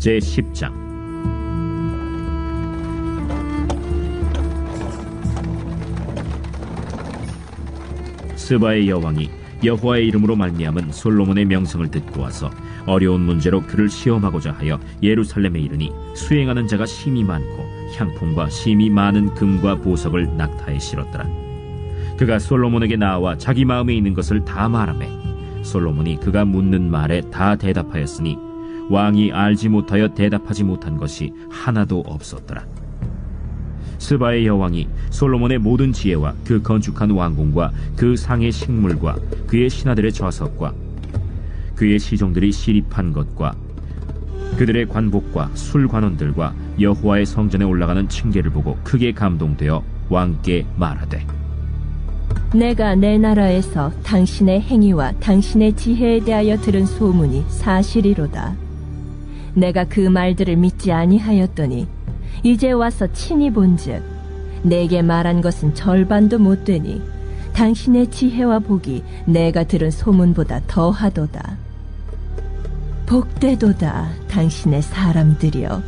제10장. 스바의 여왕이 여호와의 이름으로 말미암은 솔로몬의 명성을 듣고 와서 어려운 문제로 그를 시험하고자 하여 예루살렘에 이르니 수행하는 자가 심히 많고 향품과 심히 많은 금과 보석을 낙타에 실었더라. 그가 솔로몬에게 나와 자기 마음에 있는 것을 다 말하매 솔로몬이 그가 묻는 말에 다 대답하였으니 왕이 알지 못하여 대답하지 못한 것이 하나도 없었더라. 스바의 여왕이 솔로몬의 모든 지혜와 그 건축한 왕궁과 그 상의 식물과 그의 신하들의 좌석과 그의 시종들이 시립한 것과 그들의 관복과 술관원들과 여호와의 성전에 올라가는 층계를 보고 크게 감동되어 왕께 말하되, 내가 내 나라에서 당신의 행위와 당신의 지혜에 대하여 들은 소문이 사실이로다. 내가 그 말들을 믿지 아니하였더니 이제 와서 친히 본즉 내게 말한 것은 절반도 못되니 당신의 지혜와 복이 내가 들은 소문보다 더하도다. 복되도다 당신의 사람들이여,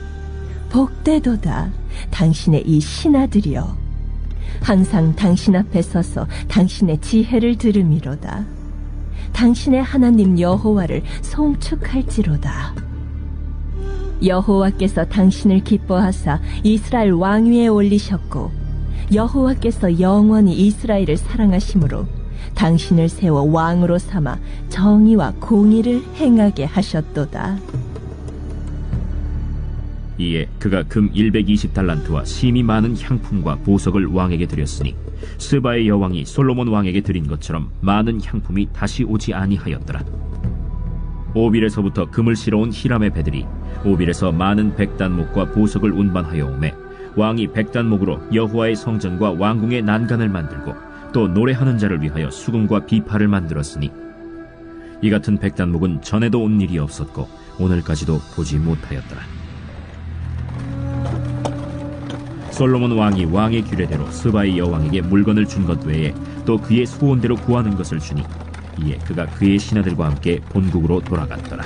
복되도다 당신의 이 신하들이여, 항상 당신 앞에 서서 당신의 지혜를 들음이로다. 당신의 하나님 여호와를 송축할지로다. 여호와께서 당신을 기뻐하사 이스라엘 왕위에 올리셨고 여호와께서 영원히 이스라엘을 사랑하심으로 당신을 세워 왕으로 삼아 정의와 공의를 행하게 하셨도다. 이에 그가 금 120달란트와 심히 많은 향품과 보석을 왕에게 드렸으니 스바의 여왕이 솔로몬 왕에게 드린 것처럼 많은 향품이 다시 오지 아니하였더라. 오빌에서부터 금을 실어온 히람의 배들이 오빌에서 많은 백단목과 보석을 운반하여 오매 왕이 백단목으로 여호와의 성전과 왕궁의 난간을 만들고 또 노래하는 자를 위하여 수금과 비파를 만들었으니 이 같은 백단목은 전에도 온 일이 없었고 오늘까지도 보지 못하였더라. 솔로몬 왕이 왕의 규례대로 스바의 여왕에게 물건을 준 것 외에 또 그의 소원대로 구하는 것을 주니 이에 그가 그의 신하들과 함께 본국으로 돌아갔더라.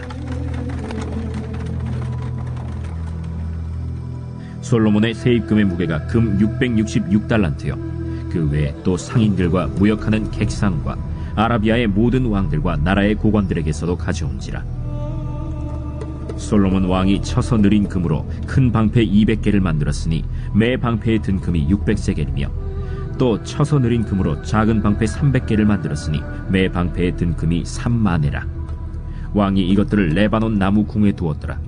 솔로몬의 세입금의 무게가 금 666달란트요 그 외에 또 상인들과 무역하는 객상과 아라비아의 모든 왕들과 나라의 고관들에게서도 가져온지라. 솔로몬 왕이 쳐서 느린 금으로 큰 방패 200개를 만들었으니 매 방패에 든 금이 600세겔이며 또 쳐서 느린 금으로 작은 방패 300개를 만들었으니 매 방패에 든 금이 3만에라. 왕이 이것들을 레바논 나무 궁에 두었더라.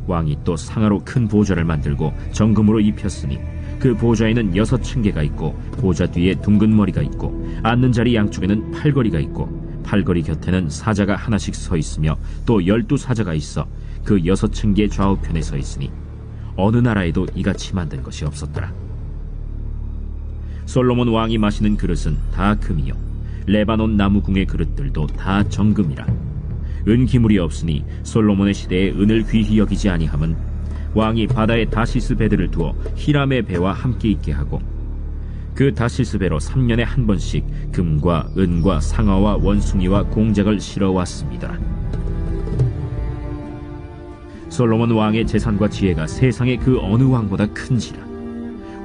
왕이 또 상하로 큰 보좌를 만들고 정금으로 입혔으니 그 보좌에는 6층계가 있고 보좌 뒤에 둥근 머리가 있고 앉는 자리 양쪽에는 팔걸이가 있고 팔걸이 곁에는 사자가 하나씩 서 있으며 또 12사자가 있어 그 6층계 좌우편에 서 있으니 어느 나라에도 이같이 만든 것이 없었더라. 솔로몬 왕이 마시는 그릇은 다 금이요 레바논 나무궁의 그릇들도 다 정금이라. 은기물이 없으니 솔로몬의 시대에 은을 귀히 여기지 아니함은 왕이 바다에 다시스 배들을 두어 히람의 배와 함께 있게 하고 그 다시스 배로 3년에 한 번씩 금과 은과 상아와 원숭이와 공작을 실어 왔습니다. 솔로몬 왕의 재산과 지혜가 세상의 그 어느 왕보다 큰지라.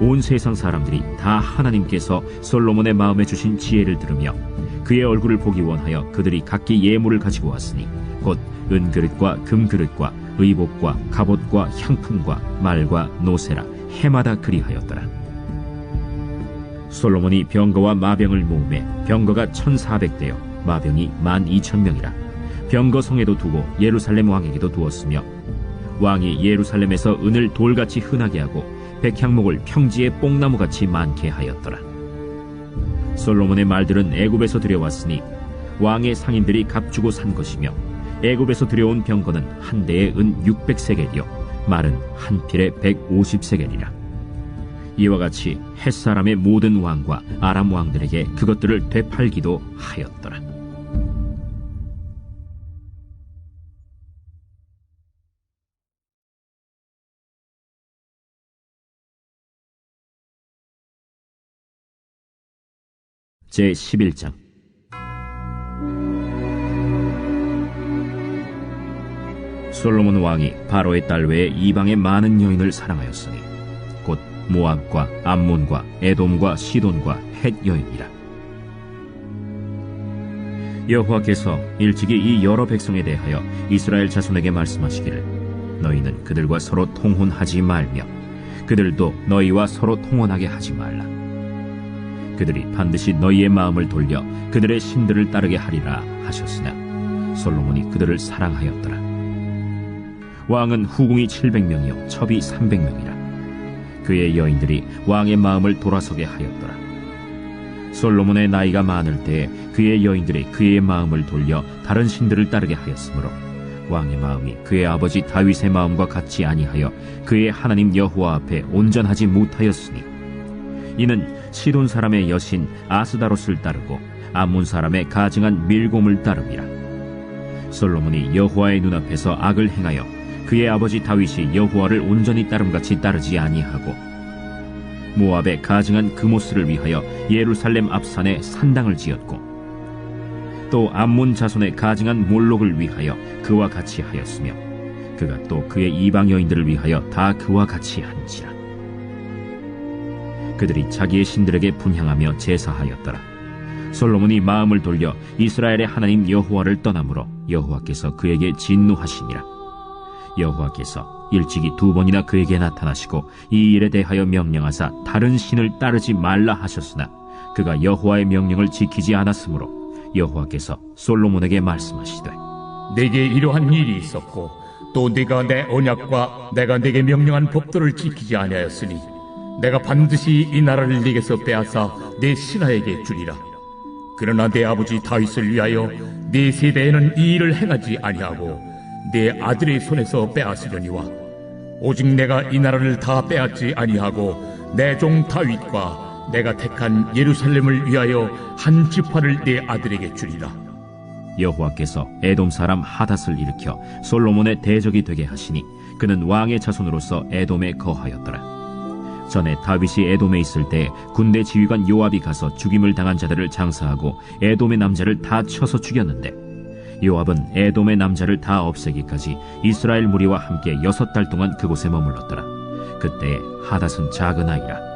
온 세상 사람들이 다 하나님께서 솔로몬의 마음에 주신 지혜를 들으며 그의 얼굴을 보기 원하여 그들이 각기 예물을 가지고 왔으니 곧 은그릇과 금그릇과 의복과 갑옷과 향품과 말과 노새라 해마다 그리하였더라. 솔로몬이 병거와 마병을 모으매 병거가 1400대요 마병이 12,000명이라. 병거성에도 두고 예루살렘 왕에게도 두었으며 왕이 예루살렘에서 은을 돌같이 흔하게 하고 백향목을 평지에 뽕나무같이 많게 하였더라. 솔로몬의 말들은 애굽에서 들여왔으니 왕의 상인들이 값주고 산 것이며 애굽에서 들여온 병거는 한 대에 은 600세겔이요 말은 한 필에 150세겔이라. 이와 같이 햇사람의 모든 왕과 아람 왕들에게 그것들을 되팔기도 하였더라. 제11장. 솔로몬 왕이 바로의 딸 외에 이방의 많은 여인을 사랑하였으니 곧 모압과 암몬과 에돔과 시돈과 헷 여인이라. 여호와께서 일찍이 이 여러 백성에 대하여 이스라엘 자손에게 말씀하시기를 너희는 그들과 서로 통혼하지 말며 그들도 너희와 서로 통혼하게 하지 말라. 그들이 반드시 너희의 마음을 돌려 그들의 신들을 따르게 하리라 하셨으나 솔로몬이 그들을 사랑하였더라. 왕은 후궁이 700명이요 첩이 300명이라. 그의 여인들이 왕의 마음을 돌아서게 하였더라. 솔로몬의 나이가 많을 때에 그의 여인들이 그의 마음을 돌려 다른 신들을 따르게 하였으므로 왕의 마음이 그의 아버지 다윗의 마음과 같이 아니하여 그의 하나님 여호와 앞에 온전하지 못하였으니 이는 시돈 사람의 여신 아스다롯을 따르고 암몬 사람의 가증한 밀곰을 따름이라. 솔로몬이 여호와의 눈앞에서 악을 행하여 그의 아버지 다윗이 여호와를 온전히 따름같이 따르지 아니하고 모압의 가증한 그모스를 위하여 예루살렘 앞산에 산당을 지었고 또 암몬 자손의 가증한 몰록을 위하여 그와 같이 하였으며 그가 또 그의 이방 여인들을 위하여 다 그와 같이 한지라. 그들이 자기의 신들에게 분향하며 제사하였더라. 솔로몬이 마음을 돌려 이스라엘의 하나님 여호와를 떠나므로 여호와께서 그에게 진노하시니라. 여호와께서 일찍이 2번이나 그에게 나타나시고 이 일에 대하여 명령하사 다른 신을 따르지 말라 하셨으나 그가 여호와의 명령을 지키지 않았으므로 여호와께서 솔로몬에게 말씀하시되 내게 이러한 일이 있었고 또 네가 내 언약과 내가 네게 명령한 법도를 지키지 아니하였으니 내가 반드시 이 나라를 네게서 빼앗아 내 신하에게 주리라. 그러나 내 아버지 다윗을 위하여 네 세대에는 이 일을 행하지 아니하고 내 아들의 손에서 빼앗으려니와 오직 내가 이 나라를 다 빼앗지 아니하고 내 종 다윗과 내가 택한 예루살렘을 위하여 한 지파를 내 아들에게 주리라. 여호와께서 에돔 사람 하닷을 일으켜 솔로몬의 대적이 되게 하시니 그는 왕의 자손으로서 에돔에 거하였더라. 전에 다윗이 에돔에 있을 때 군대 지휘관 요압이 가서 죽임을 당한 자들을 장사하고 에돔의 남자를 다 쳐서 죽였는데 요압은 에돔의 남자를 다 없애기까지 이스라엘 무리와 함께 6달 동안 그곳에 머물렀더라. 그때에 하닷은 작은 아이라.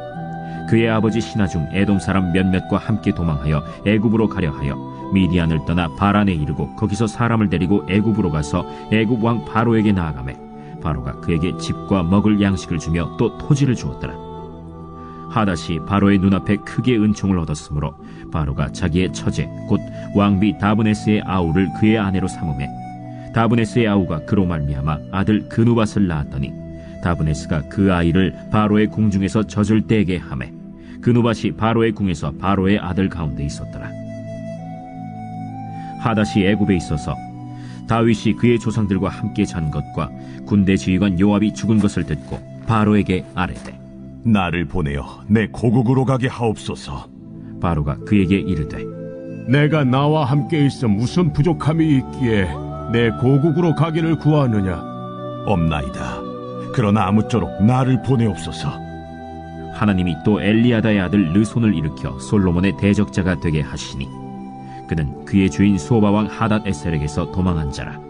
그의 아버지 신하 중 에돔 사람 몇몇과 함께 도망하여 애굽으로 가려 하여 미디안을 떠나 바란에 이르고 거기서 사람을 데리고 애굽으로 가서 애굽 왕 바로에게 나아가매 바로가 그에게 집과 먹을 양식을 주며 또 토지를 주었더라. 하닷이 바로의 눈앞에 크게 은총을 얻었으므로 바로가 자기의 처제 곧 왕비 다브네스의 아우를 그의 아내로 삼으매 다브네스의 아우가 그로 말미암아 아들 그누밧을 낳았더니 다브네스가 그 아이를 바로의 궁중에서 젖을 떼게 하매 그누밧이 바로의 궁에서 바로의 아들 가운데 있었더라. 하닷이 애굽에 있어서 다윗이 그의 조상들과 함께 잔 것과 군대 지휘관 요압이 죽은 것을 듣고 바로에게 아뢰되 나를 보내어 내 고국으로 가게 하옵소서. 바로가 그에게 이르되 내가 나와 함께 있어 무슨 부족함이 있기에 내 고국으로 가기를 구하느냐? 없나이다. 그러나 아무쪼록 나를 보내옵소서. 하나님이 또 엘리야다의 아들 르손을 일으켜 솔로몬의 대적자가 되게 하시니 그는 그의 주인 소바 왕 하닷 에셀에게서 도망한 자라.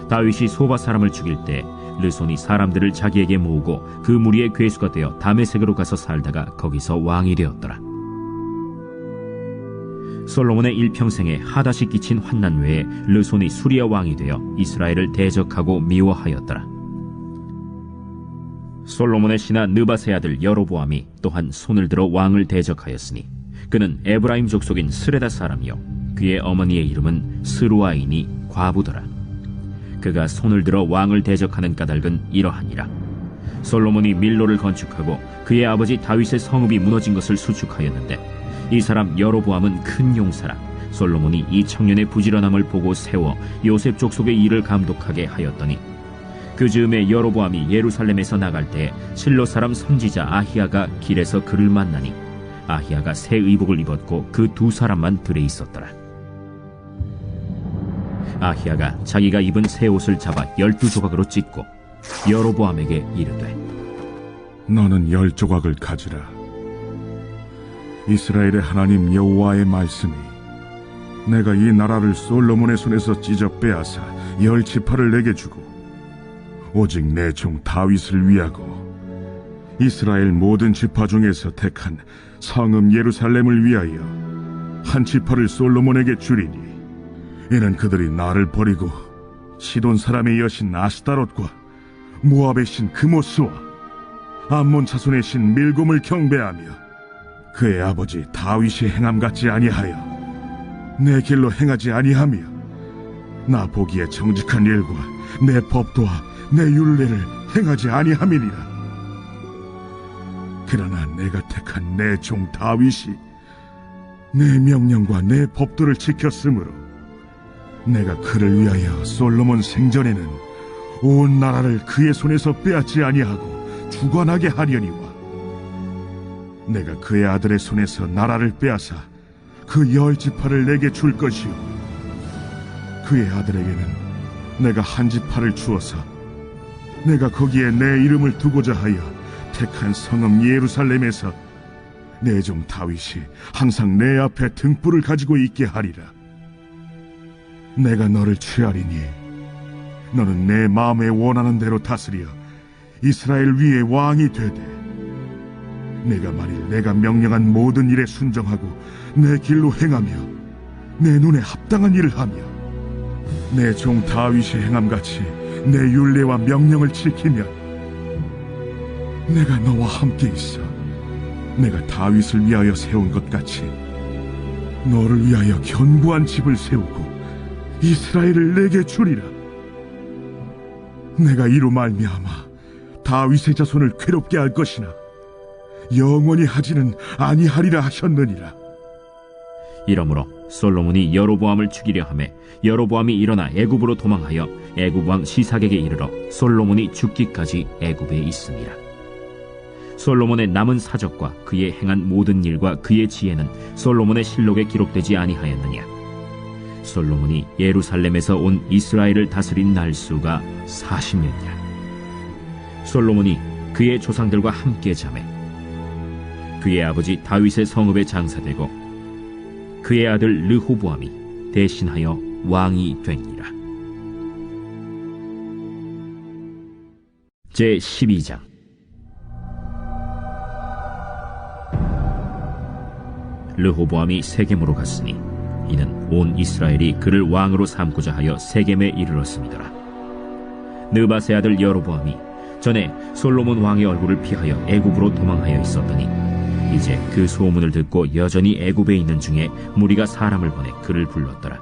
다윗이 소바 사람을 죽일 때 르손이 사람들을 자기에게 모으고 그 무리의 괴수가 되어 다메섹으로 가서 살다가 거기서 왕이 되었더라. 솔로몬의 일평생에 하닷이 끼친 환난 외에 르손이 수리아 왕이 되어 이스라엘을 대적하고 미워하였더라. 솔로몬의 신하 느밧의 아들 여로보암이 또한 손을 들어 왕을 대적하였으니 그는 에브라임 족속인 스레다 사람이요 그의 어머니의 이름은 스루아인이 과부더라. 그가 손을 들어 왕을 대적하는 까닭은 이러하니라. 솔로몬이 밀로를 건축하고 그의 아버지 다윗의 성읍이 무너진 것을 수축하였는데 이 사람 여로보암은 큰 용사라. 솔로몬이 이 청년의 부지런함을 보고 세워 요셉 족속의 일을 감독하게 하였더니 그 즈음에 여로보암이 예루살렘에서 나갈 때 실로 사람 선지자 아히야가 길에서 그를 만나니 아히야가 새 의복을 입었고 그 2사람만 들에 있었더라. 아히야가 자기가 입은 새 옷을 잡아 12조각으로 찢고 여로보암에게 이르되 너는 10조각을 가지라. 이스라엘의 하나님 여호와의 말씀이 내가 이 나라를 솔로몬의 손에서 찢어 빼앗아 10지파를 내게 주고 오직 내 종 다윗을 위하고 이스라엘 모든 지파 중에서 택한 성읍 예루살렘을 위하여 한 지파를 솔로몬에게 주리니 이는 그들이 나를 버리고 시돈 사람의 여신 아스타롯과 모압의 신 그모스와 암몬 자손의 신 밀곰을 경배하며 그의 아버지 다윗이 행함 같지 아니하여 내 길로 행하지 아니하며 나 보기에 정직한 일과 내 법도와 내 율례를 행하지 아니함이니라. 그러나 내가 택한 내 종 다윗이 내 명령과 내 법도를 지켰으므로 내가 그를 위하여 솔로몬 생전에는 온 나라를 그의 손에서 빼앗지 아니하고 주관하게 하려니와 내가 그의 아들의 손에서 나라를 빼앗아 그 10지파를 내게 줄 것이요 그의 아들에게는 내가 한 지파를 주어서 내가 거기에 내 이름을 두고자 하여 택한 성읍 예루살렘에서 내 종 다윗이 항상 내 앞에 등불을 가지고 있게 하리라. 내가 너를 취하리니 너는 내 마음에 원하는 대로 다스려 이스라엘 위에 왕이 되되 내가 만일 내가 명령한 모든 일에 순종하고 내 길로 행하며 내 눈에 합당한 일을 하며 내 종 다윗이 행함같이 내 율례와 명령을 지키면 내가 너와 함께 있어 내가 다윗을 위하여 세운 것 같이 너를 위하여 견고한 집을 세우고 이스라엘을 내게 주리라. 내가 이로 말미암아 다윗의 자손을 괴롭게 할 것이나 영원히 하지는 아니하리라 하셨느니라. 이러므로 솔로몬이 여로보암을 죽이려 하매 여로보암이 일어나 애굽으로 도망하여 애굽 왕 시삭에게 이르러 솔로몬이 죽기까지 애굽에 있으니라. 솔로몬의 남은 사적과 그의 행한 모든 일과 그의 지혜는 솔로몬의 실록에 기록되지 아니하였느냐. 솔로몬이 예루살렘에서 온 이스라엘을 다스린 날수가 40년이라. 솔로몬이 그의 조상들과 함께 자매 그의 아버지 다윗의 성읍에 장사되고 그의 아들 르호보암이 대신하여 왕이 되니라. 제12장. 르호보암이 세겜으로 갔으니 이는 온 이스라엘이 그를 왕으로 삼고자 하여 세겜에 이르렀음이더라. 느바세 아들 여로보암이 전에 솔로몬 왕의 얼굴을 피하여 애굽으로 도망하여 있었더니 이제 그 소문을 듣고 여전히 애굽에 있는 중에 무리가 사람을 보내 그를 불렀더라.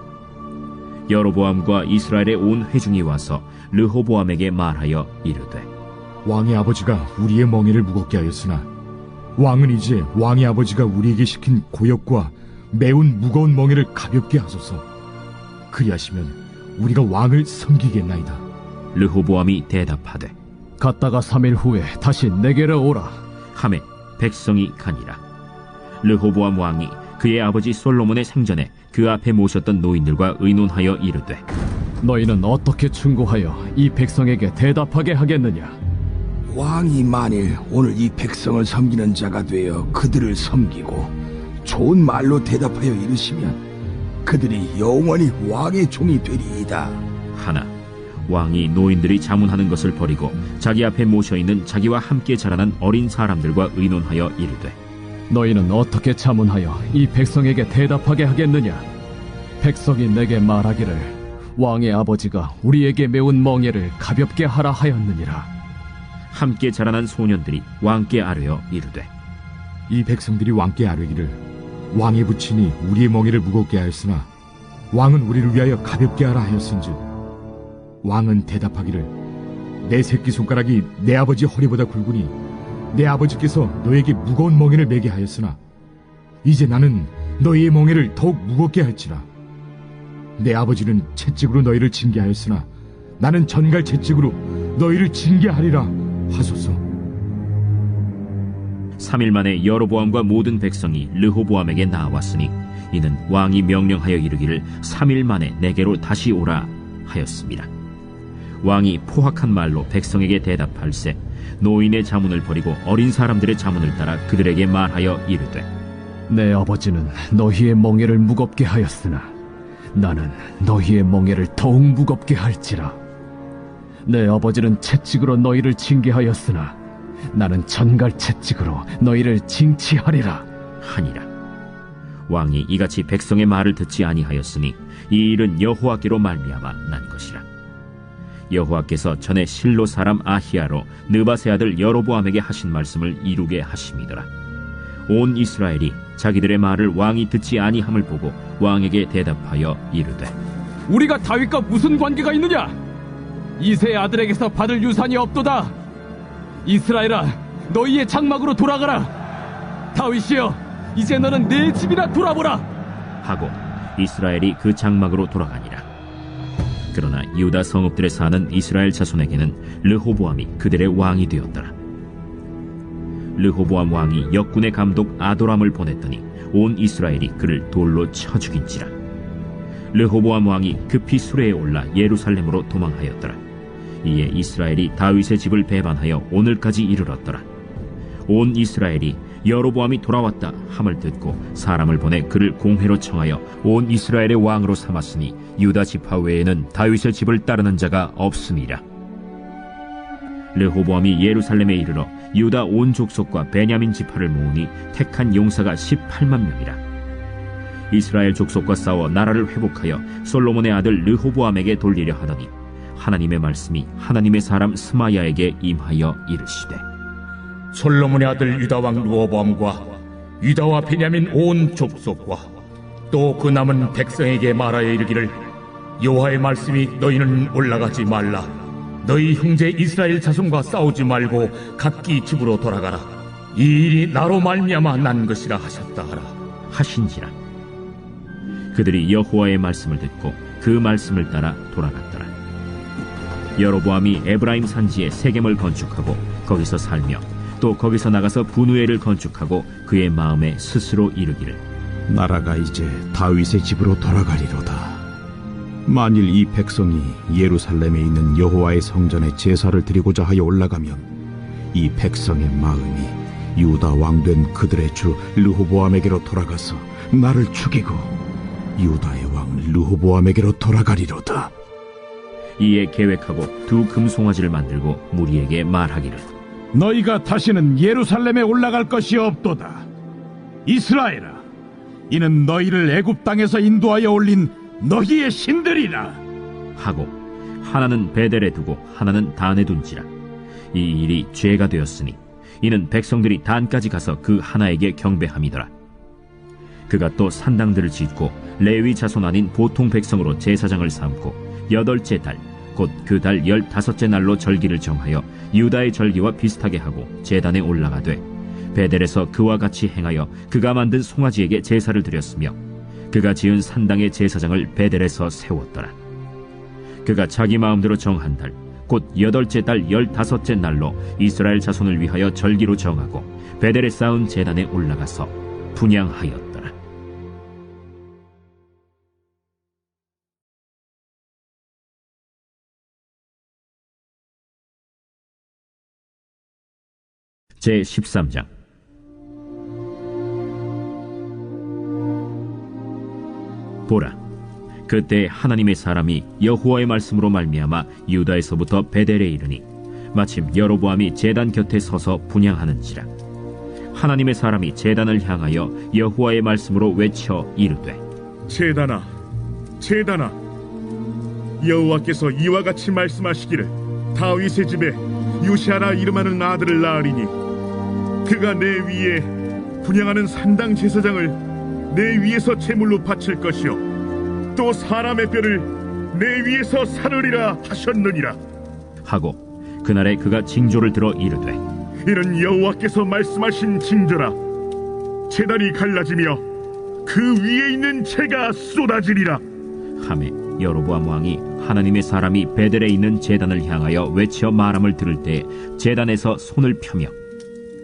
여로보암과 이스라엘의 온 회중이 와서 르호보암에게 말하여 이르되 왕의 아버지가 우리의 멍에를 무겁게 하였으나 왕은 이제 왕의 아버지가 우리에게 시킨 고역과 매운 무거운 멍에를 가볍게 하소서. 그리하시면 우리가 왕을 섬기겠나이다. 르호보암이 대답하되 갔다가 3일 후에 다시 내게로 오라. 하매 백성이 가니라. 르호보암 왕이 그의 아버지 솔로몬의 생전에 그 앞에 모셨던 노인들과 의논하여 이르되 너희는 어떻게 충고하여 이 백성에게 대답하게 하겠느냐? 왕이 만일 오늘 이 백성을 섬기는 자가 되어 그들을 섬기고 좋은 말로 대답하여 이르시면 그들이 영원히 왕의 종이 되리이다. 하나 왕이 노인들이 자문하는 것을 버리고 자기 앞에 모셔있는 자기와 함께 자라난 어린 사람들과 의논하여 이르되 너희는 어떻게 자문하여 이 백성에게 대답하게 하겠느냐? 백성이 내게 말하기를 왕의 아버지가 우리에게 매운 멍에를 가볍게 하라 하였느니라. 함께 자라난 소년들이 왕께 아뢰어 이르되 이 백성들이 왕께 아뢰기를 왕의 부친이 우리의 멍에를 무겁게 하였으나 왕은 우리를 위하여 가볍게 하라 하였은즉 왕은 대답하기를 내 새끼손가락이 내 아버지 허리보다 굵으니 내 아버지께서 너에게 무거운 멍에를 매게 하였으나 이제 나는 너희의 멍에를 더욱 무겁게 할지라. 내 아버지는 채찍으로 너희를 징계하였으나 나는 전갈 채찍으로 너희를 징계하리라 하소서. 3일 만에 여로보암과 모든 백성이 르호보암에게 나왔으니 이는 왕이 명령하여 이르기를 3일 만에 내게로 다시 오라 하였습니다. 왕이 포악한 말로 백성에게 대답할세 노인의 자문을 버리고 어린 사람들의 자문을 따라 그들에게 말하여 이르되 내 아버지는 너희의 멍에를 무겁게 하였으나 나는 너희의 멍에를 더욱 무겁게 할지라. 내 아버지는 채찍으로 너희를 징계하였으나 나는 전갈 채찍으로 너희를 징치하리라 하니라. 왕이 이같이 백성의 말을 듣지 아니하였으니 이 일은 여호와께로 말미암아 난 것이라. 여호와께서 전에 실로 사람 아히야로 느바세 아들 여로보암에게 하신 말씀을 이루게 하심이더라. 온 이스라엘이 자기들의 말을 왕이 듣지 아니함을 보고 왕에게 대답하여 이르되, 우리가 다윗과 무슨 관계가 있느냐? 이새의 아들에게서 받을 유산이 없도다. 이스라엘아, 너희의 장막으로 돌아가라. 다윗이여, 이제 너는 내 집이나 돌아보라 하고 이스라엘이 그 장막으로 돌아가니라. 그러나 유다 성읍들에 사는 이스라엘 자손에게는 르호보암이 그들의 왕이 되었더라. 르호보암 왕이 역군의 감독 아도람을 보냈더니 온 이스라엘이 그를 돌로 쳐 죽인지라. 르호보암 왕이 급히 수레에 올라 예루살렘으로 도망하였더라. 이에 이스라엘이 다윗의 집을 배반하여 오늘까지 이르렀더라. 온 이스라엘이 여로보암이 돌아왔다 함을 듣고 사람을 보내 그를 공회로 청하여 온 이스라엘의 왕으로 삼았으니 유다 지파 외에는 다윗의 집을 따르는 자가 없음이라. 르호보암이 예루살렘에 이르러 유다 온 족속과 베냐민 지파를 모으니 택한 용사가 18만 명이라. 이스라엘 족속과 싸워 나라를 회복하여 솔로몬의 아들 르호보암에게 돌리려 하더니 하나님의 말씀이 하나님의 사람 스마야에게 임하여 이르시되, 솔로몬의 아들 유다왕 르호보암과 유다와 베냐민 온 족속과 또 그 남은 백성에게 말하여 이르기를, 여호와의 말씀이 너희는 올라가지 말라. 너희 형제 이스라엘 자손과 싸우지 말고 각기 집으로 돌아가라. 이 일이 나로 말미암아 난 것이라 하셨다 하라 하신지라. 그들이 여호와의 말씀을 듣고 그 말씀을 따라 돌아갔더라. 여로보암이 에브라임 산지에 세겜을 건축하고 거기서 살며 또 거기서 나가서 분우엘을 건축하고 그의 마음에 스스로 이르기를, 나라가 이제 다윗의 집으로 돌아가리로다. 만일 이 백성이 예루살렘에 있는 여호와의 성전에 제사를 드리고자 하여 올라가면 이 백성의 마음이 유다 왕된 그들의 주 르호보암에게로 돌아가서 나를 죽이고 유다의 왕 르호보암에게로 돌아가리로다. 이에 계획하고 두 금송아지를 만들고 무리에게 말하기를, 너희가 다시는 예루살렘에 올라갈 것이 없도다. 이스라엘아, 이는 너희를 애굽 땅에서 인도하여 올린 너희의 신들이라 하고 하나는 베델에 두고 하나는 단에 둔지라. 이 일이 죄가 되었으니 이는 백성들이 단까지 가서 그 하나에게 경배함이더라. 그가 또 산당들을 짓고 레위 자손 아닌 보통 백성으로 제사장을 삼고 8째 달 곧 그 달 15째 날로 절기를 정하여 유다의 절기와 비슷하게 하고 제단에 올라가되 베델에서 그와 같이 행하여 그가 만든 송아지에게 제사를 드렸으며 그가 지은 산당의 제사장을 베델에서 세웠더라. 그가 자기 마음대로 정한 달 곧 8째 달 15째 날로 이스라엘 자손을 위하여 절기로 정하고 베델에 쌓은 제단에 올라가서 분향하였더라. 제13장. 보라, 그때 하나님의 사람이 여호와의 말씀으로 말미암아 유다에서부터 베델에 이르니 마침 여로보암이 제단 곁에 서서 분향하는지라. 하나님의 사람이 제단을 향하여 여호와의 말씀으로 외쳐 이르되, 제단아, 제단아, 여호와께서 이와 같이 말씀하시기를, 다윗의 집에 요시아라 이름하는 아들을 낳으리니 그가 내 위에 분향하는 산당 제사장을 내 위에서 제물로 바칠 것이요 또 사람의 뼈를 내 위에서 사르리라 하셨느니라 하고 그날에 그가 징조를 들어 이르되, 이는 여호와께서 말씀하신 징조라. 제단이 갈라지며 그 위에 있는 재가 쏟아지리라 하매 여로보암 왕이 하나님의 사람이 베델에 있는 제단을 향하여 외쳐 말함을 들을 때 제단에서 손을 펴며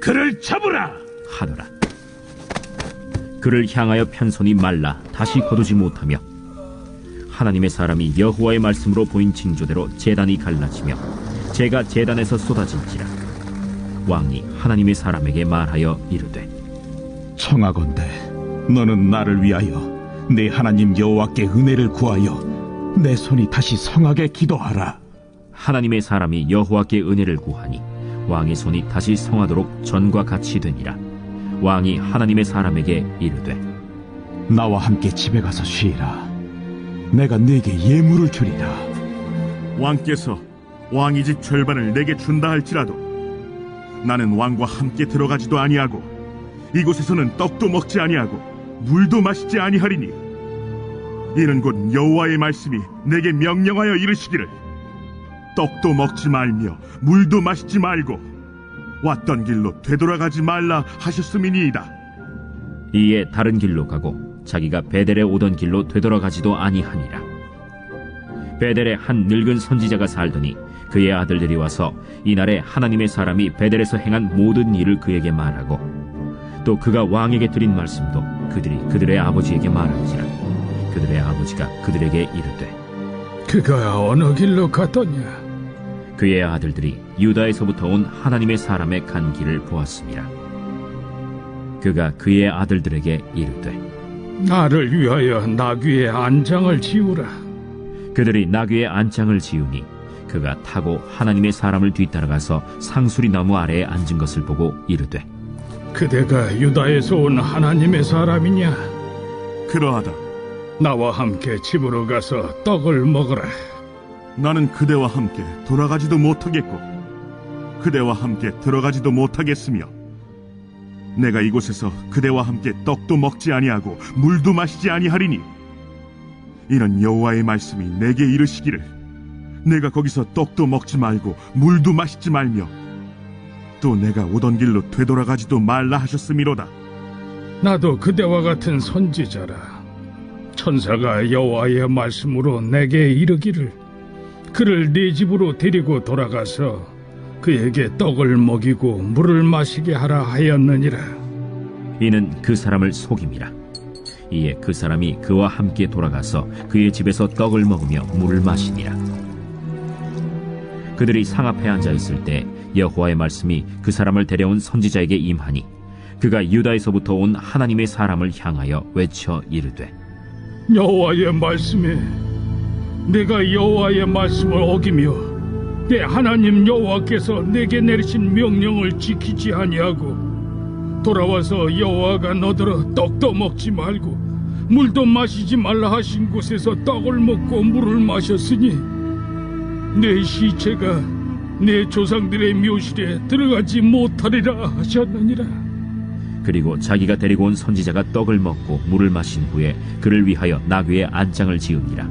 그를 잡으라 하더라. 그를 향하여 편 손이 말라 다시 거두지 못하며 하나님의 사람이 여호와의 말씀으로 보인 징조대로 제단이 갈라지며 재가 제단에서 쏟아진지라. 왕이 하나님의 사람에게 말하여 이르되, 청하건대 너는 나를 위하여 내 하나님 여호와께 은혜를 구하여 내 손이 다시 성하게 기도하라. 하나님의 사람이 여호와께 은혜를 구하니 왕의 손이 다시 성하도록 전과 같이 되니라. 왕이 하나님의 사람에게 이르되 나와 함께 집에 가서 쉬라. 내가 네게 예물을 주리라. 왕께서 왕의 집 절반을 내게 준다 할지라도 나는 왕과 함께 들어가지도 아니하고 이곳에서는 떡도 먹지 아니하고 물도 마시지 아니하리니 이는 곧 여호와의 말씀이 내게 명령하여 이르시기를 떡도 먹지 말며 물도 마시지 말고 왔던 길로 되돌아가지 말라 하셨음이니이다. 이에 다른 길로 가고 자기가 베델에 오던 길로 되돌아가지도 아니하니라. 베델에 한 늙은 선지자가 살더니 그의 아들들이 와서 이날에 하나님의 사람이 베델에서 행한 모든 일을 그에게 말하고 또 그가 왕에게 드린 말씀도 그들이 그들의 아버지에게 말한지라. 그들의 아버지가 그들에게 이르되 그가 어느 길로 갔더냐? 그의 아들들이 유다에서부터 온 하나님의 사람의 간 길을 보았습니다. 그가 그의 아들들에게 이르되 나를 위하여 나귀의 안장을 지우라. 그들이 나귀의 안장을 지우니 그가 타고 하나님의 사람을 뒤따라가서 상수리 나무 아래에 앉은 것을 보고 이르되 그대가 유다에서 온 하나님의 사람이냐? 그러하다. 나와 함께 집으로 가서 떡을 먹으라. 나는 그대와 함께 돌아가지도 못하겠고 그대와 함께 들어가지도 못하겠으며 내가 이곳에서 그대와 함께 떡도 먹지 아니하고 물도 마시지 아니하리니 이는 여호와의 말씀이 내게 이르시기를 내가 거기서 떡도 먹지 말고 물도 마시지 말며 또 내가 오던 길로 되돌아가지도 말라 하셨음이로다. 나도 그대와 같은 선지자라. 천사가 여호와의 말씀으로 내게 이르기를 그를 네 집으로 데리고 돌아가서 그에게 떡을 먹이고 물을 마시게 하라 하였느니라. 이는 그 사람을 속임이라. 이에 그 사람이 그와 함께 돌아가서 그의 집에서 떡을 먹으며 물을 마시니라. 그들이 상 앞에 앉아 있을 때 여호와의 말씀이 그 사람을 데려온 선지자에게 임하니 그가 유다에서부터 온 하나님의 사람을 향하여 외쳐 이르되 여호와의 말씀에 내가 여호와의 말씀을 어기며 내 하나님 여호와께서 내게 내리신 명령을 지키지 아니하고 돌아와서 여호와가 너더러 떡도 먹지 말고 물도 마시지 말라 하신 곳에서 떡을 먹고 물을 마셨으니 내 시체가 내 조상들의 묘실에 들어가지 못하리라 하셨느니라. 그리고 자기가 데리고 온 선지자가 떡을 먹고 물을 마신 후에 그를 위하여 나귀의 안장을 지으니라.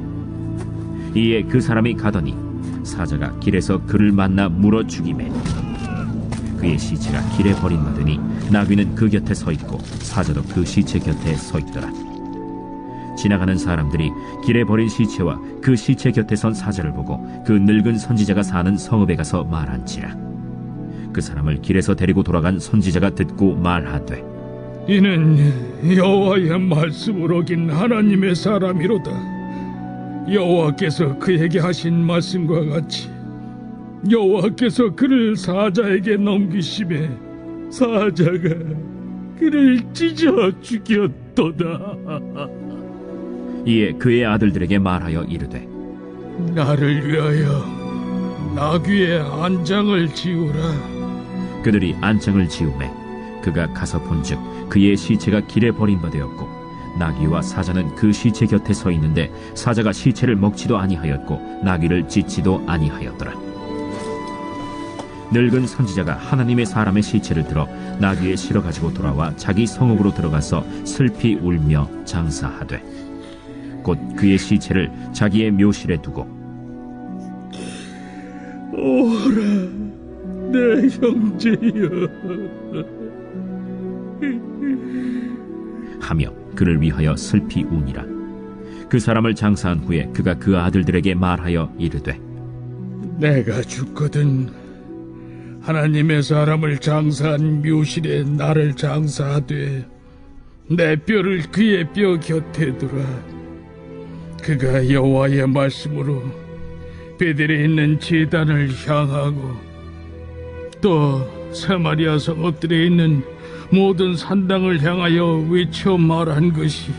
이에 그 사람이 가더니 사자가 길에서 그를 만나 물어 죽이매 그의 시체가 길에 버림받으니 나귀는 그 곁에 서 있고 사자도 그 시체 곁에 서 있더라. 지나가는 사람들이 길에 버린 시체와 그 시체 곁에 선 사자를 보고 그 늙은 선지자가 사는 성읍에 가서 말한지라. 그 사람을 길에서 데리고 돌아간 선지자가 듣고 말하되 이는 여호와의 말씀을 어긴 하나님의 사람이로다. 여호와께서 그에게 하신 말씀과 같이 여호와께서 그를 사자에게 넘기심에 사자가 그를 찢어 죽였도다. 이에 그의 아들들에게 말하여 이르되 나를 위하여 나귀의 안장을 지우라. 그들이 안장을 지우매 그가 가서 본즉 그의 시체가 길에 버림받았고 나귀와 사자는 그 시체 곁에 서 있는데 사자가 시체를 먹지도 아니하였고 나귀를 찢지도 아니하였더라. 늙은 선지자가 하나님의 사람의 시체를 들어 나귀에 실어 가지고 돌아와 자기 성읍으로 들어가서 슬피 울며 장사하되 곧 그의 시체를 자기의 묘실에 두고 오라 내 형제여 하며 그를 위하여 슬피 우니라. 그 사람을 장사한 후에 그가 그 아들들에게 말하여 이르되 내가 죽거든 하나님의 사람을 장사한 묘실에 나를 장사하되 내 뼈를 그의 뼈 곁에 두라. 그가 여호와의 말씀으로 베델에 있는 제단을 향하고 또 사마리아 성읍들에 있는 모든 산당을 향하여 외쳐 말한 것이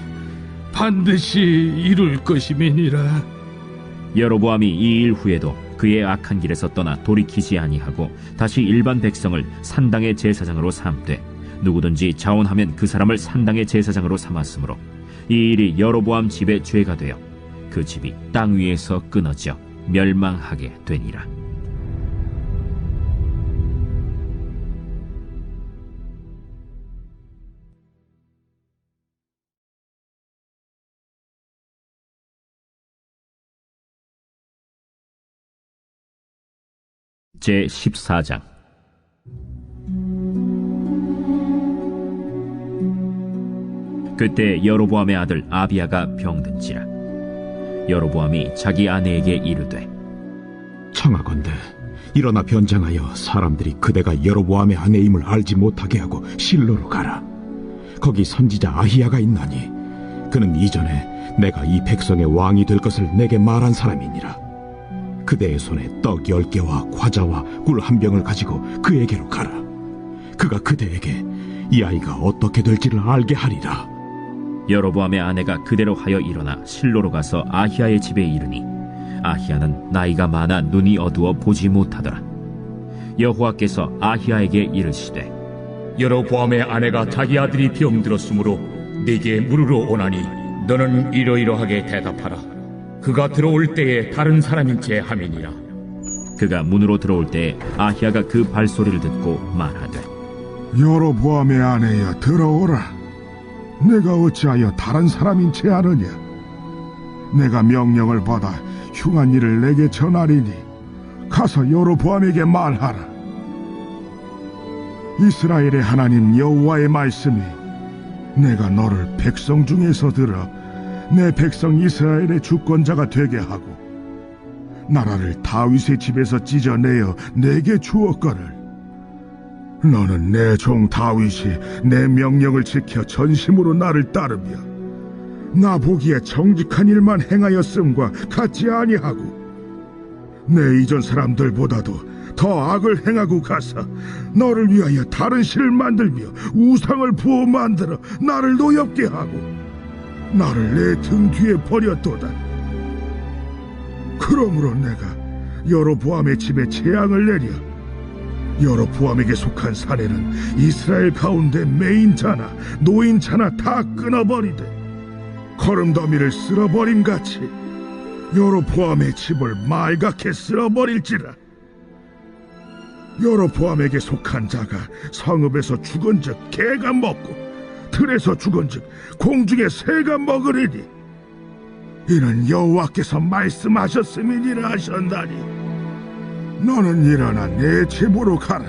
반드시 이룰 것임이니라. 여로보암이 이 일 후에도 그의 악한 길에서 떠나 돌이키지 아니하고 다시 일반 백성을 산당의 제사장으로 삼되 누구든지 자원하면 그 사람을 산당의 제사장으로 삼았으므로 이 일이 여로보암 집의 죄가 되어 그 집이 땅 위에서 끊어져 멸망하게 되니라. 제 14장. 그때 여로보암의 아들 아비야가 병든지라. 여로보암이 자기 아내에게 이르되, 청하건대 일어나 변장하여 사람들이 그대가 여로보암의 아내임을 알지 못하게 하고 실로로 가라. 거기 선지자 아히야가 있나니 그는 이전에 내가 이 백성의 왕이 될 것을 내게 말한 사람이니라. 그대의 손에 떡 10개와 과자와 꿀 1병을 가지고 그에게로 가라. 그가 그대에게 이 아이가 어떻게 될지를 알게 하리라. 여로보암의 아내가 그대로 하여 일어나 실로로 가서 아히야의 집에 이르니 아히야는 나이가 많아 눈이 어두워 보지 못하더라. 여호와께서 아히야에게 이르시되, 여로보암의 아내가 자기 아들이 병들었으므로 네게 물으러 오나니 너는 이러이러하게 대답하라. 그가 들어올 때에 다른 사람인 채 함이니라. 그가 문으로 들어올 때에 아히야가 그 발소리를 듣고 말하되, 여로보암의 아내여 들어오라. 내가 어찌하여 다른 사람인 채 하느냐? 내가 명령을 받아 흉한 일을 내게 전하리니 가서 여로보암에게 말하라. 이스라엘의 하나님 여호와의 말씀이 내가 너를 백성 중에서 들어 내 백성 이스라엘의 주권자가 되게 하고 나라를 다윗의 집에서 찢어내어 내게 주었거늘 너는 내 종 다윗이 내 명령을 지켜 전심으로 나를 따르며 나 보기에 정직한 일만 행하였음과 같지 아니하고 내 이전 사람들보다도 더 악을 행하고 가서 너를 위하여 다른 신을 만들며 우상을 부어 만들어 나를 노엽게 하고 나를 내 등 뒤에 버렸도다. 그러므로 내가 여로보암의 집에 재앙을 내려 여로보암에게 속한 사내는 이스라엘 가운데 매인자나 노인자나 다 끊어버리되 거름더미를 쓸어버림같이 여로보암의 집을 말갛게 쓸어버릴지라. 여로보암에게 속한 자가 성읍에서 죽은즉 개가 먹고 들에서 죽은즉 공중의 새가 먹으리니 이는 여호와께서 말씀하셨음이니라 하셨나니 너는 일어나 내 집으로 가라.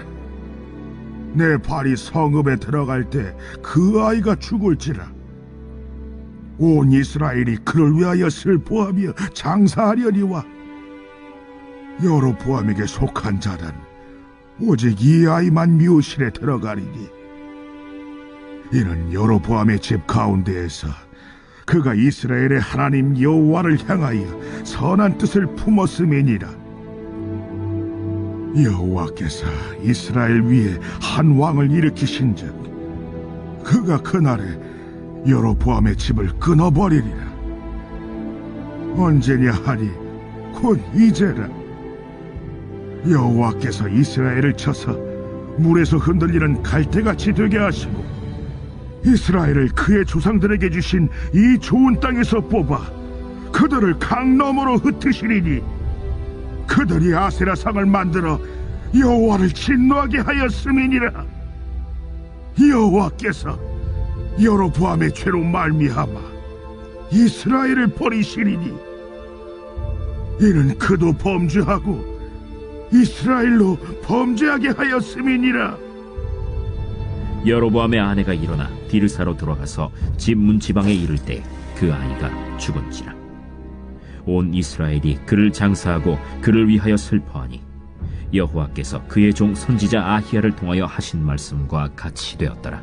내 발이 성읍에 들어갈 때 그 아이가 죽을지라. 온 이스라엘이 그를 위하여 슬퍼하며 장사하려니와 여로보암에게 속한 자는 오직 이 아이만 묘실에 들어가리니 이는 여로보암의 집 가운데에서 그가 이스라엘의 하나님 여호와를 향하여 선한 뜻을 품었음이니라. 여호와께서 이스라엘 위에 한 왕을 일으키신즉 그가 그날에 여로보암의 집을 끊어버리리라. 언제냐 하니 곧 이제라. 여호와께서 이스라엘을 쳐서 물에서 흔들리는 갈대같이 되게 하시고 이스라엘을 그의 조상들에게 주신 이 좋은 땅에서 뽑아 그들을 강 너머로 흩으시리니 그들이 아세라상을 만들어 여호와를 진노하게 하였음이니라. 여호와께서 여로보암의 죄로 말미암아 이스라엘을 버리시리니 이는 그도 범죄하고 이스라엘로 범죄하게 하였음이니라. 여로보암의 아내가 일어나 디르사로 들어가서 집 문지방에 이를 때 그 아이가 죽은지라. 온 이스라엘이 그를 장사하고 그를 위하여 슬퍼하니 여호와께서 그의 종 선지자 아히야를 통하여 하신 말씀과 같이 되었더라.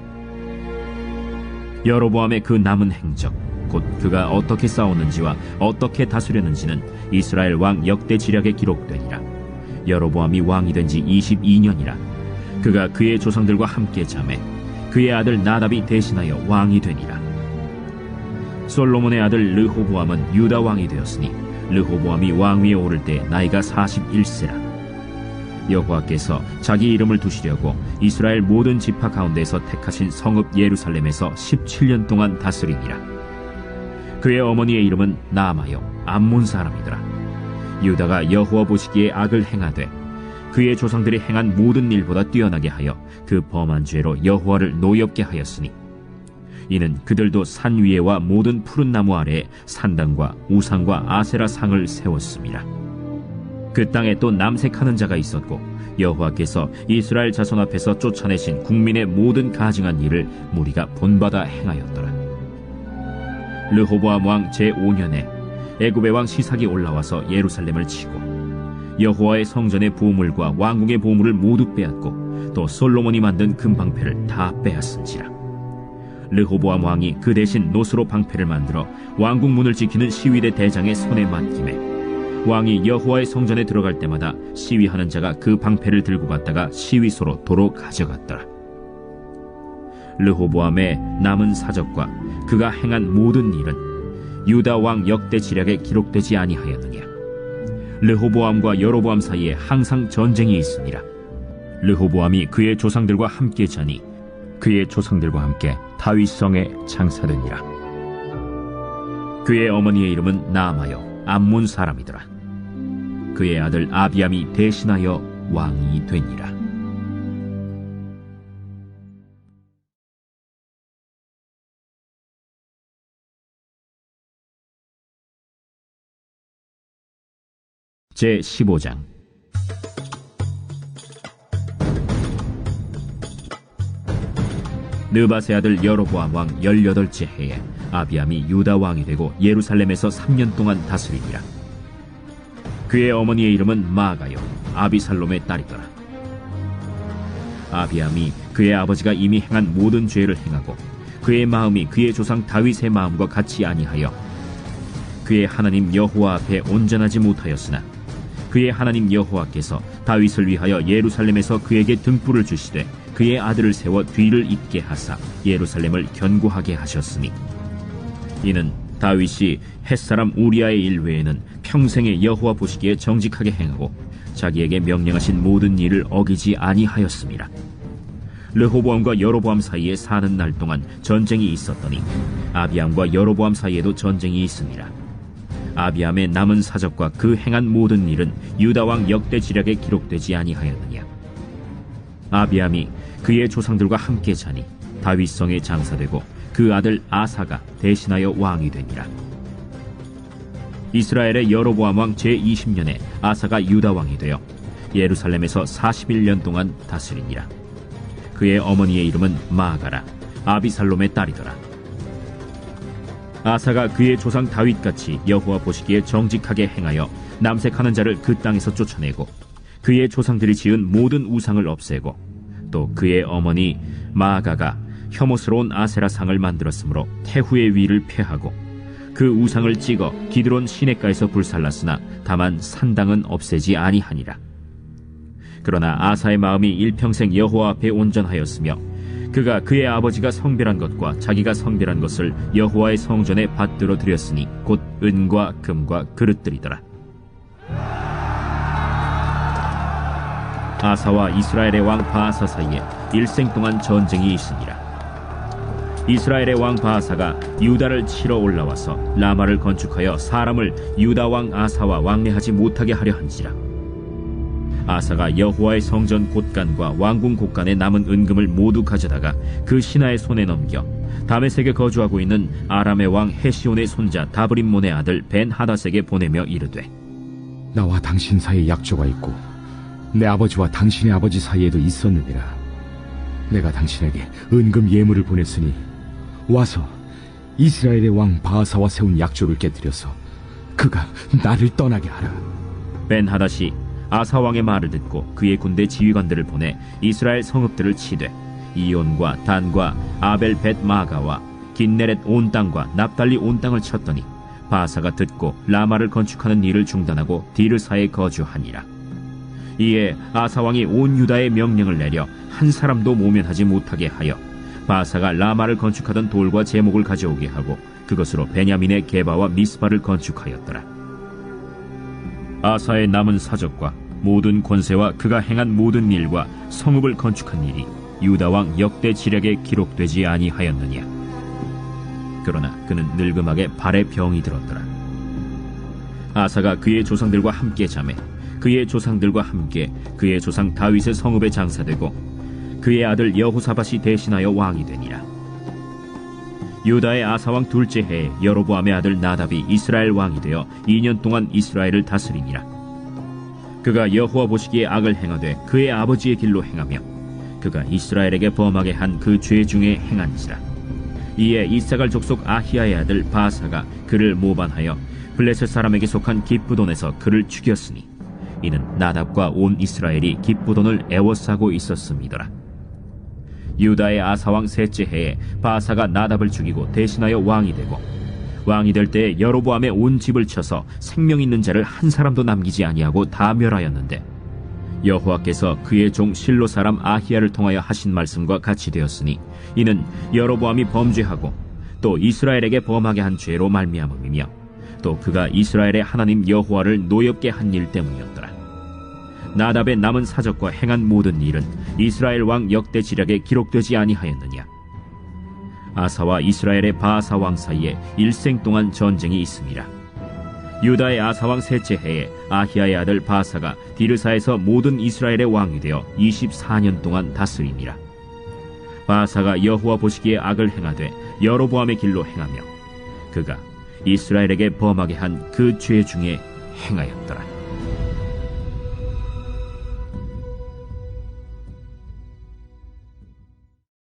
여로보암의 그 남은 행적 곧 그가 어떻게 싸웠는지와 어떻게 다스렸는지는 이스라엘 왕 역대 지략에 기록되니라. 여로보암이 왕이 된 지 22년이라. 그가 그의 조상들과 함께 잠에 그의 아들 나답이 대신하여 왕이 되니라. 솔로몬의 아들 르호보암은 유다 왕이 되었으니 르호보암이 왕위에 오를 때 나이가 41세라. 여호와께서 자기 이름을 두시려고 이스라엘 모든 지파 가운데서 택하신 성읍 예루살렘에서 17년 동안 다스리니라. 그의 어머니의 이름은 나아마요 암몬 사람이더라. 유다가 여호와 보시기에 악을 행하되 그의 조상들이 행한 모든 일보다 뛰어나게 하여 그 범한 죄로 여호와를 노엽게 하였으니 이는 그들도 산 위에와 모든 푸른 나무 아래에 산당과 우상과 아세라 상을 세웠습니다. 그 땅에 또 남색하는 자가 있었고 여호와께서 이스라엘 자손 앞에서 쫓아내신 국민의 모든 가증한 일을 무리가 본받아 행하였더라. 르호보암 왕 제5년에 애굽의 왕 시삭이 올라와서 예루살렘을 치고 여호와의 성전의 보물과 왕궁의 보물을 모두 빼앗고 또 솔로몬이 만든 금방패를 다 빼앗은지라. 르호보암 왕이 그 대신 노스로 방패를 만들어 왕궁 문을 지키는 시위대 대장의 손에 맡기매 왕이 여호와의 성전에 들어갈 때마다 시위하는 자가 그 방패를 들고 갔다가 시위소로 도로 가져갔더라. 르호보암의 남은 사적과 그가 행한 모든 일은 유다 왕 역대 지략에 기록되지 아니하였느냐. 르호보암과 여로보암 사이에 항상 전쟁이 있으니라. 르호보암이 그의 조상들과 함께 자니 그의 조상들과 함께 다윗성에 장사되니라. 그의 어머니의 이름은 나아마요 암몬 사람이더라. 그의 아들 아비암이 대신하여 왕이 되니라. 제15장. 느밧의 아들 여로보암 왕 18째 해에 아비암이 유다 왕이 되고 예루살렘에서 3년 동안 다스리니라. 그의 어머니의 이름은 마아가요 아비살롬의 딸이더라. 아비암이 그의 아버지가 이미 행한 모든 죄를 행하고 그의 마음이 그의 조상 다윗의 마음과 같이 아니하여 그의 하나님 여호와 앞에 온전하지 못하였으나 그의 하나님 여호와께서 다윗을 위하여 예루살렘에서 그에게 등불을 주시되 그의 아들을 세워 뒤를 잇게 하사 예루살렘을 견고하게 하셨으니 이는 다윗이 햇사람 우리아의 일 외에는 평생에 여호와 보시기에 정직하게 행하고 자기에게 명령하신 모든 일을 어기지 아니하였습니다. 르호보암과 여로보암 사이에 사는 날 동안 전쟁이 있었더니 아비암과 여로보암 사이에도 전쟁이 있으니라. 아비암의 남은 사적과 그 행한 모든 일은 유다 왕 역대 지략에 기록되지 아니하였느냐. 아비암이 그의 조상들과 함께 자니 다윗성에 장사되고 그 아들 아사가 대신하여 왕이 되니라. 이스라엘의 여로보암 왕 제20년에 아사가 유다 왕이 되어 예루살렘에서 41년 동안 다스리니라. 그의 어머니의 이름은 마아가라 아비살롬의 딸이더라. 아사가 그의 조상 다윗같이 여호와 보시기에 정직하게 행하여 남색하는 자를 그 땅에서 쫓아내고 그의 조상들이 지은 모든 우상을 없애고 또 그의 어머니 마아가가 혐오스러운 아세라 상을 만들었으므로 태후의 위를 폐하고 그 우상을 찍어 기드론 시냇가에서 불살랐으나 다만 산당은 없애지 아니하니라. 그러나 아사의 마음이 일평생 여호와 앞에 온전하였으며 그가 그의 아버지가 성별한 것과 자기가 성별한 것을 여호와의 성전에 받들어 드렸으니 곧 은과 금과 그릇들이더라. 아사와 이스라엘의 왕 바아사 사이에 일생 동안 전쟁이 있으니라. 이스라엘의 왕 바아사가 유다를 치러 올라와서 라마를 건축하여 사람을 유다 왕 아사와 왕래하지 못하게 하려 한지라. 아사가 여호와의 성전 곳간과 왕궁 곳간에 남은 은금을 모두 가져다가 그 신하의 손에 넘겨 다메섹에 거주하고 있는 아람의 왕 헤시온의 손자 다브림몬의 아들 벤하닷에게 보내며 이르되 나와 당신 사이에 약조가 있고 내 아버지와 당신의 아버지 사이에도 있었느니라. 내가 당신에게 은금 예물을 보냈으니 와서 이스라엘의 왕 바아사와 세운 약조를 깨뜨려서 그가 나를 떠나게 하라. 벤하닷이 아사 왕의 말을 듣고 그의 군대 지휘관들을 보내 이스라엘 성읍들을 치되 이온과 단과 아벨 벳 마가와 긴네렛 온 땅과 납달리 온 땅을 쳤더니 바아사가 듣고 라마를 건축하는 일을 중단하고 디르사에 거주하니라. 이에 아사 왕이 온 유다에 명령을 내려 한 사람도 모면하지 못하게 하여 바아사가 라마를 건축하던 돌과 제목을 가져오게 하고 그것으로 베냐민의 게바와 미스바를 건축하였더라. 아사의 남은 사적과 모든 권세와 그가 행한 모든 일과 성읍을 건축한 일이 유다 왕 역대 지략에 기록되지 아니하였느냐. 그러나 그는 늙음하게 발에 병이 들었더라. 아사가 그의 조상들과 함께 자매 그의 조상들과 함께 그의 조상 다윗의 성읍에 장사되고 그의 아들 여호사밧이 대신하여 왕이 되니라. 유다의 아사왕 둘째 해에 여로보암의 아들 나답이 이스라엘 왕이 되어 2년 동안 이스라엘을 다스리니라. 그가 여호와 보시기에 악을 행하되 그의 아버지의 길로 행하며 그가 이스라엘에게 범하게 한 그 죄 중에 행한지라. 이에 이사갈 족속 아히야의 아들 바사가 그를 모반하여 블레셋 사람에게 속한 기브돈에서 그를 죽였으니 이는 나답과 온 이스라엘이 기브돈을 애워싸고 있었음이더라. 유다의 아사왕 셋째 해에 바사가 나답을 죽이고 대신하여 왕이 되고 왕이 될 때에 여로보암의 온 집을 쳐서 생명 있는 자를 한 사람도 남기지 아니하고 다 멸하였는데 여호와께서 그의 종 실로 사람 아히야를 통하여 하신 말씀과 같이 되었으니 이는 여로보암이 범죄하고 또 이스라엘에게 범하게 한 죄로 말미암음이며 또 그가 이스라엘의 하나님 여호와를 노엽게 한 일 때문이었더라. 나답의 남은 사적과 행한 모든 일은 이스라엘 왕 역대 지략에 기록되지 아니하였느냐. 아사와 이스라엘의 바사 왕 사이에 일생 동안 전쟁이 있음이라. 유다의 아사 왕 셋째 해에 아히야의 아들 바사가 디르사에서 모든 이스라엘의 왕이 되어 24년 동안 다스리니라. 바사가 여호와 보시기에 악을 행하되 여로보암의 길로 행하며 그가 이스라엘에게 범하게 한 그 죄 중에 행하였더라.